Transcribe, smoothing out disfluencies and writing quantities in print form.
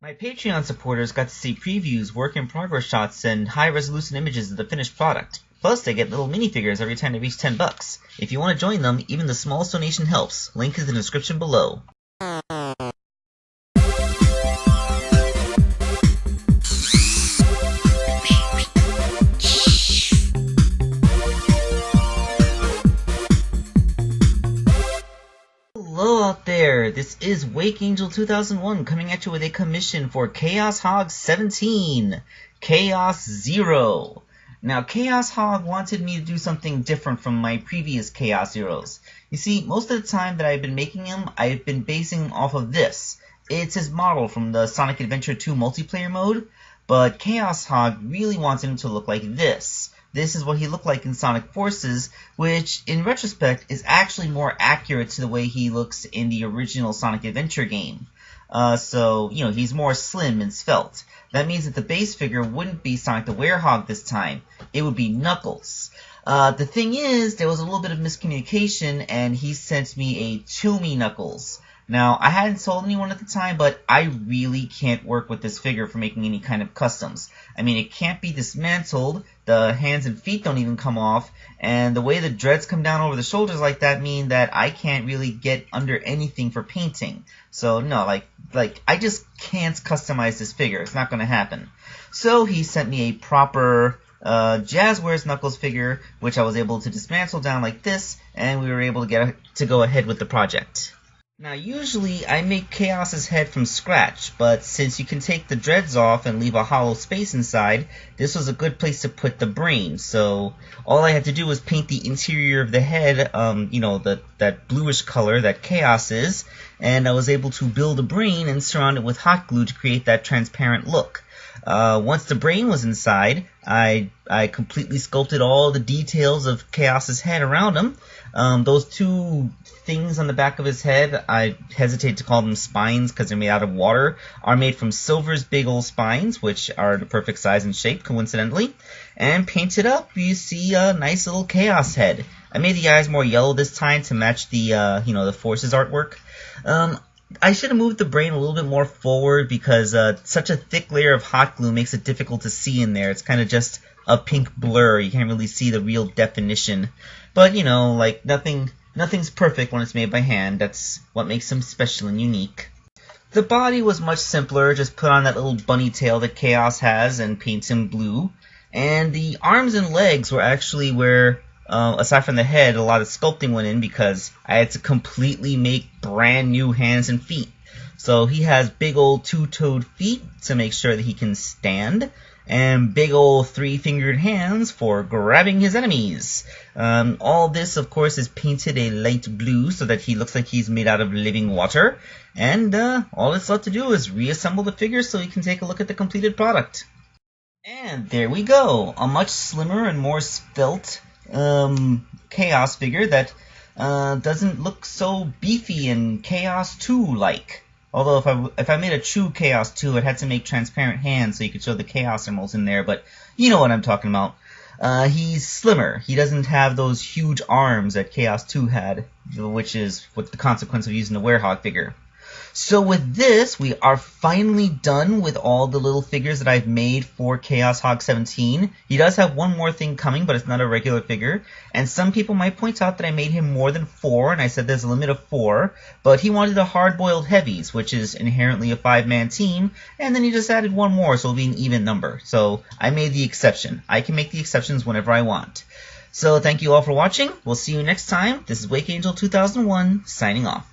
My Patreon supporters got to see previews, work-in-progress shots, and high-resolution images of the finished product. Plus, they get little minifigures every time they reach $10. If you want to join them, even the smallest donation helps. Link is in the description below. Hello out there, this is WakeAngel2001 coming at you with a commission for Chaoshog17, Chaos Zero. Now, Chaos Hog wanted me to do something different from my previous Chaos Zeros. You see, most of the time that I've been making him, I've been basing off of this. It's his model from the Sonic Adventure 2 multiplayer mode, but Chaos Hog really wants him to look like this. This is what he looked like in Sonic Forces, which, in retrospect, is actually more accurate to the way he looks in the original Sonic Adventure game. So, he's more slim and svelte. That means that the base figure wouldn't be Sonic the Werehog this time. It would be Knuckles. The thing is, there was a little bit of miscommunication, and he sent me a Chumi Knuckles. Now, I hadn't told anyone at the time, but I really can't work with this figure for making any kind of customs. I mean, it can't be dismantled, the hands and feet don't even come off, and the way the dreads come down over the shoulders like that mean that I can't really get under anything for painting. So, no, I just can't customize this figure. It's not going to happen. So, he sent me a proper Jazzwares Knuckles figure, which I was able to dismantle down like this, and we were able to go ahead with the project. Now, usually I make Chaos's head from scratch, but since you can take the dreads off and leave a hollow space inside, this was a good place to put the brain. So all I had to do was paint the interior of the head, that bluish color that Chaos is, and I was able to build a brain and surround it with hot glue to create that transparent look. Once the brain was inside, I completely sculpted all the details of Chaos's head around him. Those two things on the back of his head, I hesitate to call them spines because they're made out of water, are made from Silver's big old spines, which are the perfect size and shape, coincidentally. And painted up, you see a nice little Chaos head. I made the eyes more yellow this time to match the, the Forces artwork. I should have moved the brain a little bit more forward because such a thick layer of hot glue makes it difficult to see in there. It's kind of just a pink blur. You can't really see the real definition. But, nothing's perfect when it's made by hand. That's what makes him special and unique. The body was much simpler. Just put on that little bunny tail that Chaos has and paint him blue. And the arms and legs were actually where, aside from the head, a lot of sculpting went in because I had to completely make brand new hands and feet. So he has big old two-toed feet to make sure that he can stand, and big old three-fingered hands for grabbing his enemies. All this, of course, is painted a light blue so that he looks like he's made out of living water. And all it's left to do is reassemble the figure so you can take a look at the completed product. And there we go, a much slimmer and more svelte Chaos figure that doesn't look so beefy and Chaos 2-like. Although if I made a true Chaos 2, I'd have to make transparent hands so you could show the Chaos emeralds in there, but you know what I'm talking about. He's slimmer. He doesn't have those huge arms that Chaos 2 had, which is what the consequence of using the Werehog figure. So with this, we are finally done with all the little figures that I've made for Chaoshog17. He does have one more thing coming, but it's not a regular figure. And some people might point out that I made him more than 4, and I said there's a limit of 4. But he wanted the hard-boiled heavies, which is inherently a 5-man team. And then he just added one more, so it'll be an even number. So I made the exception. I can make the exceptions whenever I want. So thank you all for watching. We'll see you next time. This is WakeAngel2001, signing off.